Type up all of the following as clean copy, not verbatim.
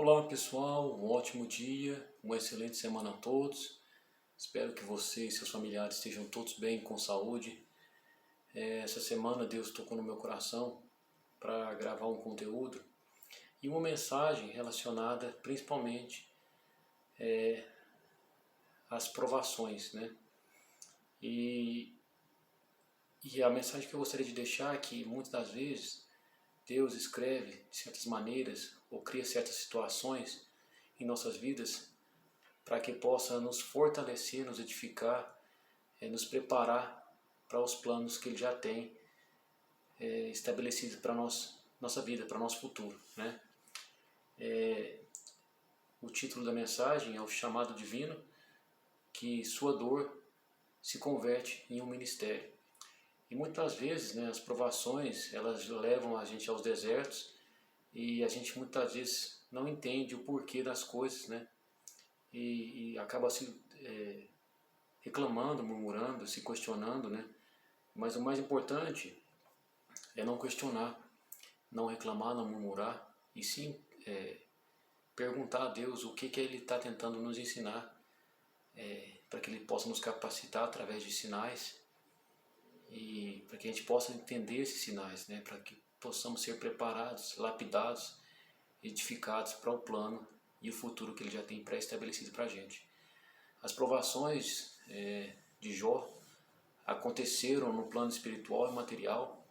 Olá pessoal, um ótimo dia, uma excelente semana a todos. Espero que você e seus familiares estejam todos bem, com saúde. Essa semana Deus tocou no meu coração para gravar um conteúdo e uma mensagem relacionada principalmente às provações, né? E, e a mensagem que eu gostaria de deixar é que muitas das vezes Deus escreve de certas maneiras ou cria certas situações em nossas vidas para que possa nos fortalecer, nos edificar, nos preparar para os planos que Ele já tem estabelecidos para nossa vida, para nosso futuro, né? O título da mensagem é o chamado divino, que sua dor se converte em um ministério. E muitas vezes, né, as provações elas levam a gente aos desertos e a gente muitas vezes não entende o porquê das coisas, né? E acaba se reclamando, murmurando, se questionando, né? Mas o mais importante é não questionar, não reclamar, não murmurar, e sim perguntar a Deus o que Ele está tentando nos ensinar, para que Ele possa nos capacitar através de sinais e para que a gente possa entender esses sinais, né? Para que possamos ser preparados, lapidados, edificados para o plano e o futuro que Ele já tem pré-estabelecido para a gente. As provações de Jó aconteceram no plano espiritual e material,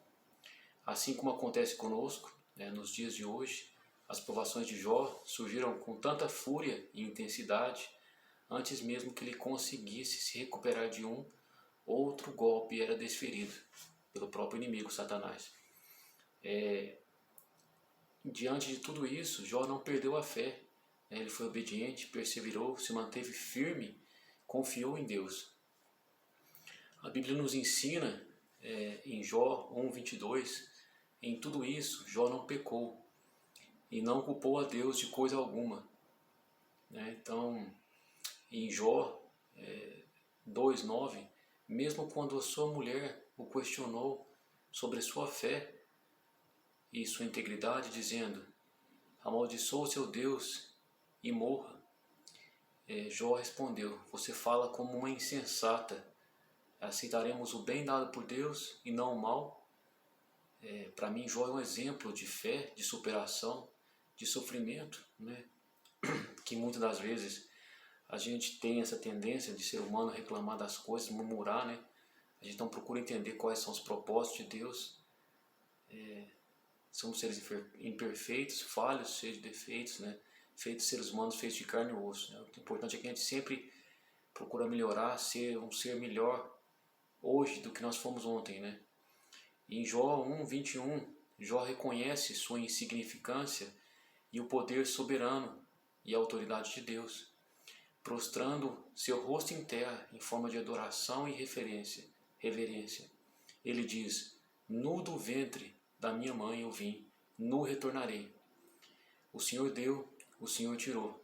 assim como acontece conosco, né, nos dias de hoje. As provações de Jó surgiram com tanta fúria e intensidade, antes mesmo que ele conseguisse se recuperar de um, outro golpe era desferido pelo próprio inimigo, Satanás. Diante de tudo isso, Jó não perdeu a fé, né? Ele foi obediente, perseverou, se manteve firme, confiou em Deus. A Bíblia nos ensina, em Jó 1:22, em tudo isso Jó não pecou e não culpou a Deus de coisa alguma, né? Então, em Jó 2:9, mesmo quando a sua mulher o questionou sobre sua fé e sua integridade, dizendo: amaldiçoe o seu Deus e morra, Jó respondeu: você fala como uma insensata. Aceitaremos o bem dado por Deus e não o mal? Para mim, Jó é um exemplo de fé, de superação, de sofrimento, né? Que muitas das vezes a gente tem essa tendência de ser humano reclamar das coisas, murmurar, né? A gente não procura entender quais são os propósitos de Deus. Somos seres imperfeitos, falhos, cheios de defeitos, né? Feitos seres humanos, feitos de carne e osso, né? O importante é que a gente sempre procura melhorar, ser um ser melhor hoje do que nós fomos ontem, né? Em Jó 1:21, Jó reconhece sua insignificância e o poder soberano e a autoridade de Deus, prostrando seu rosto em terra em forma de adoração e reverência. Ele diz: nu do ventre da minha mãe eu vim, nu retornarei. O Senhor deu, o Senhor tirou.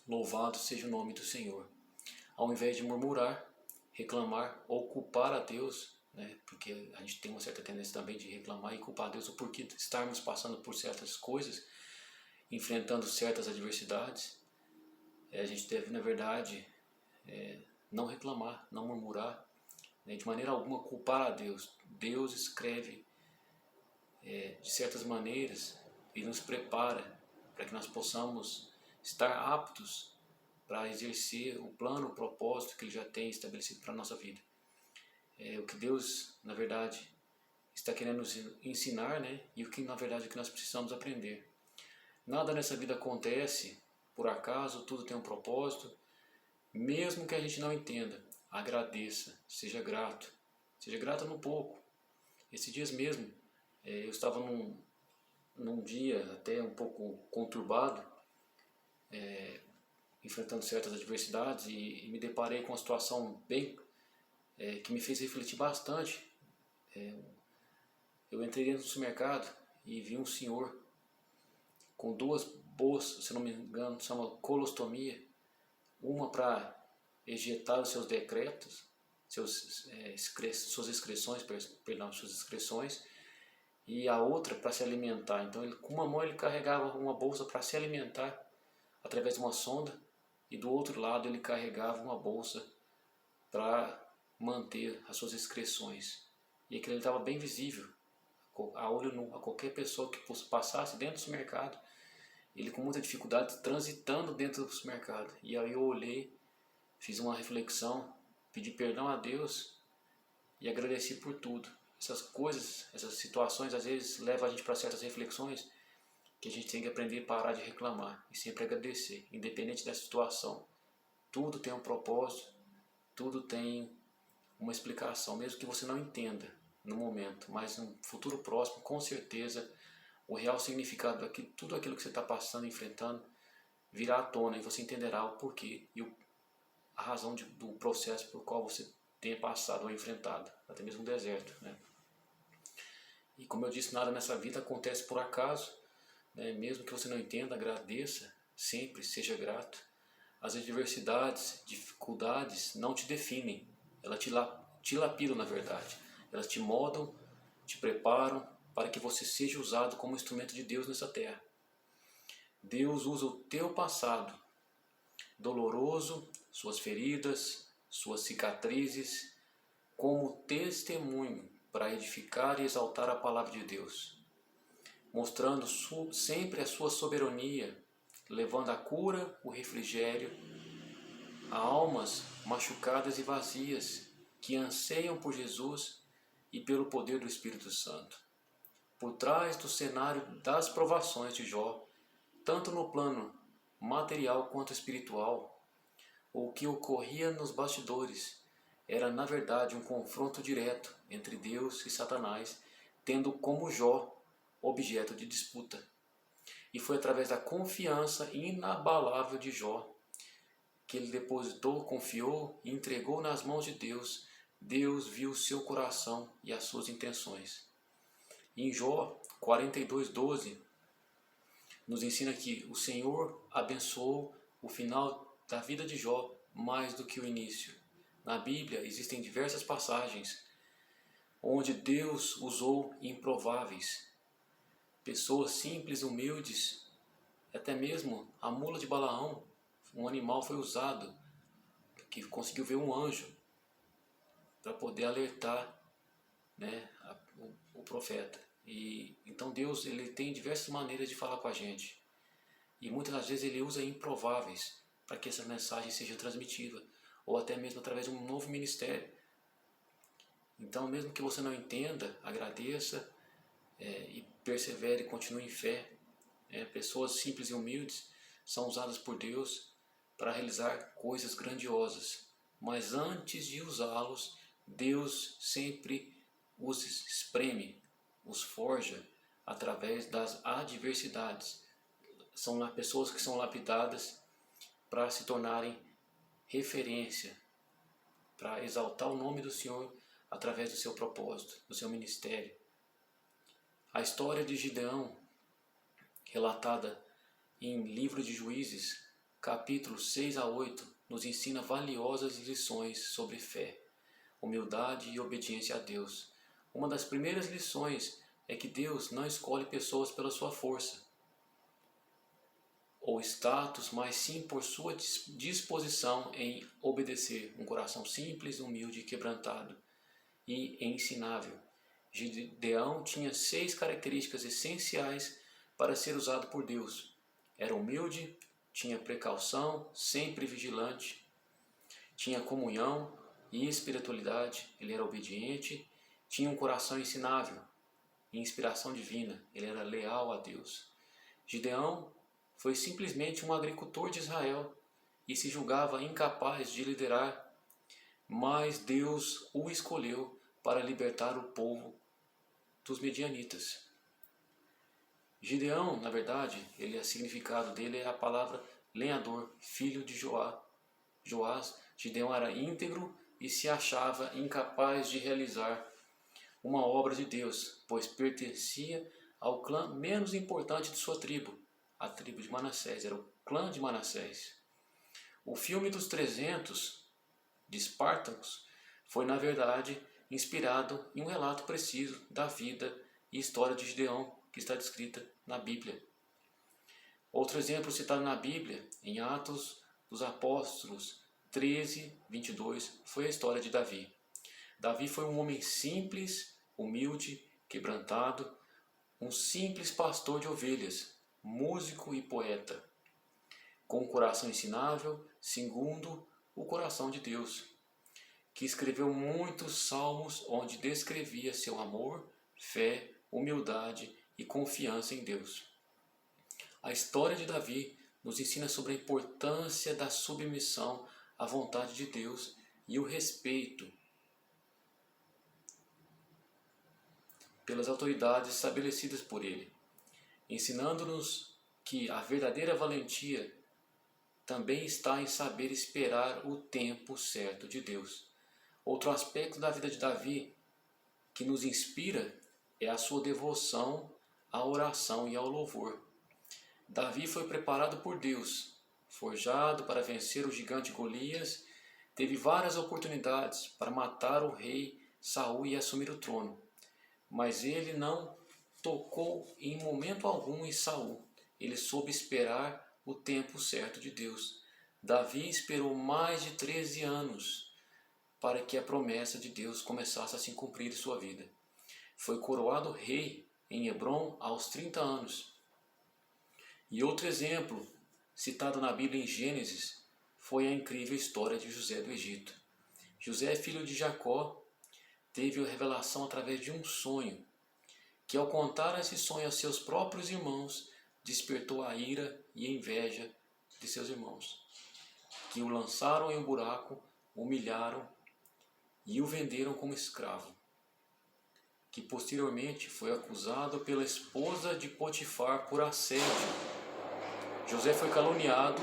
Louvado seja o nome do Senhor. Ao invés de murmurar, reclamar ou culpar a Deus, né? Porque a gente tem uma certa tendência também de reclamar e culpar a Deus o porquê estarmos passando por certas coisas, enfrentando certas adversidades, a gente deve, na verdade, não reclamar, não murmurar, né? De maneira alguma culpar a Deus. Deus escreve de certas maneiras e nos prepara para que nós possamos estar aptos para exercer o plano, o propósito que Ele já tem estabelecido para a nossa vida. O que Deus, na verdade, está querendo nos ensinar, né? E o que, na verdade, que nós precisamos aprender. Nada nessa vida acontece por acaso, tudo tem um propósito. Mesmo que a gente não entenda, agradeça, seja grato. Seja grato no pouco. Esses dias mesmo, eu estava num dia até um pouco conturbado, enfrentando certas adversidades e me deparei com uma situação bem que me fez refletir bastante. Eu entrei dentro do supermercado e vi um senhor com duas bolsas, se não me engano, chama colostomia, uma para ejetar os seus decretos, suas excreções, e a outra para se alimentar. Então, com uma mão ele carregava uma bolsa para se alimentar através de uma sonda, e do outro lado ele carregava uma bolsa para manter as suas excreções. E aquilo estava bem visível, a olho nu, a qualquer pessoa que passasse dentro do supermercado, ele com muita dificuldade transitando dentro do supermercado. E aí eu olhei, fiz uma reflexão, pedi perdão a Deus e agradeci por tudo. Essas coisas, essas situações às vezes levam a gente para certas reflexões que a gente tem que aprender a parar de reclamar e sempre agradecer, independente da situação. Tudo tem um propósito, tudo tem uma explicação, mesmo que você não entenda no momento, mas no futuro próximo, com certeza, o real significado daquilo, tudo aquilo que você está passando, enfrentando, virá à tona e você entenderá o porquê e a razão do processo por qual você tenha passado ou enfrentado, até mesmo o deserto, né? E como eu disse, nada nessa vida acontece por acaso, né? Mesmo que você não entenda, agradeça, sempre seja grato. As adversidades, dificuldades não te definem, elas te lapidam na verdade. Elas te moldam, te preparam para que você seja usado como instrumento de Deus nessa terra. Deus usa o teu passado doloroso, suas feridas, suas cicatrizes, como testemunho para edificar e exaltar a palavra de Deus, mostrando sempre a sua soberania, levando a cura, o refrigério a almas machucadas e vazias que anseiam por Jesus e pelo poder do Espírito Santo. Por trás do cenário das provações de Jó, tanto no plano material quanto espiritual, o que ocorria nos bastidores era na verdade um confronto direto entre Deus e Satanás, tendo como Jó objeto de disputa. E foi através da confiança inabalável de Jó que ele depositou, confiou e entregou nas mãos de Deus. Deus viu o seu coração e as suas intenções. Em Jó 42:12 nos ensina que o Senhor abençoou o final da vida de Jó mais do que o início. Na Bíblia existem diversas passagens onde Deus usou improváveis, pessoas simples, humildes, até mesmo a mula de Balaão, um animal foi usado que conseguiu ver um anjo para poder alertar, né, o profeta. E então Deus ele tem diversas maneiras de falar com a gente. E muitas das vezes ele usa improváveis para que essa mensagem seja transmitida, ou até mesmo através de um novo ministério. Então, mesmo que você não entenda, agradeça e persevere, continue em fé. Pessoas simples e humildes são usadas por Deus para realizar coisas grandiosas. Mas antes de usá-los, Deus sempre os espreme, os forja através das adversidades. São pessoas que são lapidadas para se tornarem referência, para exaltar o nome do Senhor através do seu propósito, do seu ministério. A história de Gideão, relatada em Livro de Juízes, capítulos 6 a 8, nos ensina valiosas lições sobre fé, humildade e obediência a Deus. Uma das primeiras lições é que Deus não escolhe pessoas pela sua força ou status, mas sim por sua disposição em obedecer, um coração simples, humilde e quebrantado e ensinável. Gideão tinha 6 características essenciais para ser usado por Deus. Era humilde, tinha precaução, sempre vigilante, tinha comunhão e espiritualidade, ele era obediente, tinha um coração ensinável e inspiração divina, ele era leal a Deus. Gideão foi simplesmente um agricultor de Israel e se julgava incapaz de liderar, mas Deus o escolheu para libertar o povo dos medianitas. Gideão, na verdade, o significado dele é a palavra lenhador, filho de Joás. Gideão era íntegro e se achava incapaz de realizar uma obra de Deus, pois pertencia ao clã menos importante de sua tribo, a tribo de Manassés, era o clã de Manassés. O filme dos 300 de Spartacus foi, na verdade, inspirado em um relato preciso da vida e história de Gideão, que está descrita na Bíblia. Outro exemplo citado na Bíblia, em Atos dos Apóstolos 13, 22, foi a história de Davi. Davi foi um homem simples, humilde, quebrantado, um simples pastor de ovelhas, músico e poeta, com um coração ensinável, segundo o coração de Deus, que escreveu muitos salmos onde descrevia seu amor, fé, humildade e confiança em Deus. A história de Davi nos ensina sobre a importância da submissão à vontade de Deus e o respeito pelas autoridades estabelecidas por ele, ensinando-nos que a verdadeira valentia também está em saber esperar o tempo certo de Deus. Outro aspecto da vida de Davi que nos inspira é a sua devoção à oração e ao louvor. Davi foi preparado por Deus, forjado para vencer o gigante Golias, teve várias oportunidades para matar o rei Saul e assumir o trono, mas ele não tocou em momento algum em Saul. Ele soube esperar o tempo certo de Deus. Davi esperou mais de 13 anos para que a promessa de Deus começasse a se cumprir em sua vida. Foi coroado rei em Hebrom aos 30 anos. E outro exemplo, citado na Bíblia em Gênesis, foi a incrível história de José do Egito. José, filho de Jacó, teve a revelação através de um sonho, que ao contar esse sonho aos seus próprios irmãos, despertou a ira e a inveja de seus irmãos, que o lançaram em um buraco, humilharam e o venderam como escravo, que posteriormente foi acusado pela esposa de Potifar por assédio. José foi caluniado,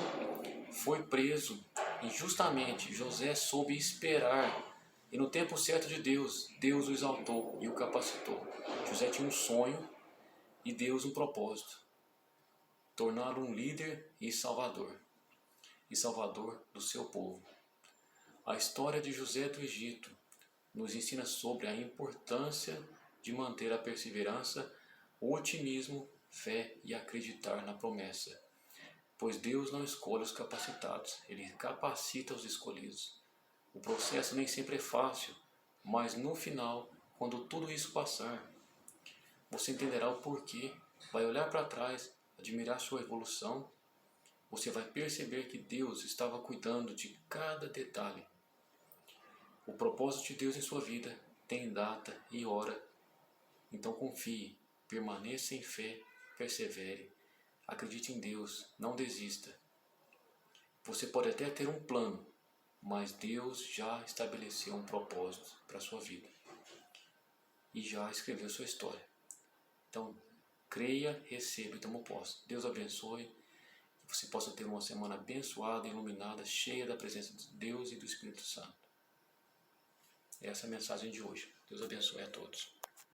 foi preso injustamente. José soube esperar e no tempo certo de Deus, Deus o exaltou e o capacitou. José tinha um sonho e Deus um propósito: torná-lo um líder e salvador do seu povo. A história de José do Egito nos ensina sobre a importância de manter a perseverança, o otimismo, fé e acreditar na promessa. Pois Deus não escolhe os capacitados, Ele capacita os escolhidos. O processo nem sempre é fácil, mas no final, quando tudo isso passar, você entenderá o porquê, vai olhar para trás, admirar sua evolução, você vai perceber que Deus estava cuidando de cada detalhe. O propósito de Deus em sua vida tem data e hora, então confie, permaneça em fé, persevere, acredite em Deus, não desista. Você pode até ter um plano, mas Deus já estabeleceu um propósito para a sua vida e já escreveu sua história. Então, creia, receba e tome posse. Deus abençoe, que você possa ter uma semana abençoada, iluminada, cheia da presença de Deus e do Espírito Santo. Essa é a mensagem de hoje. Deus abençoe a todos.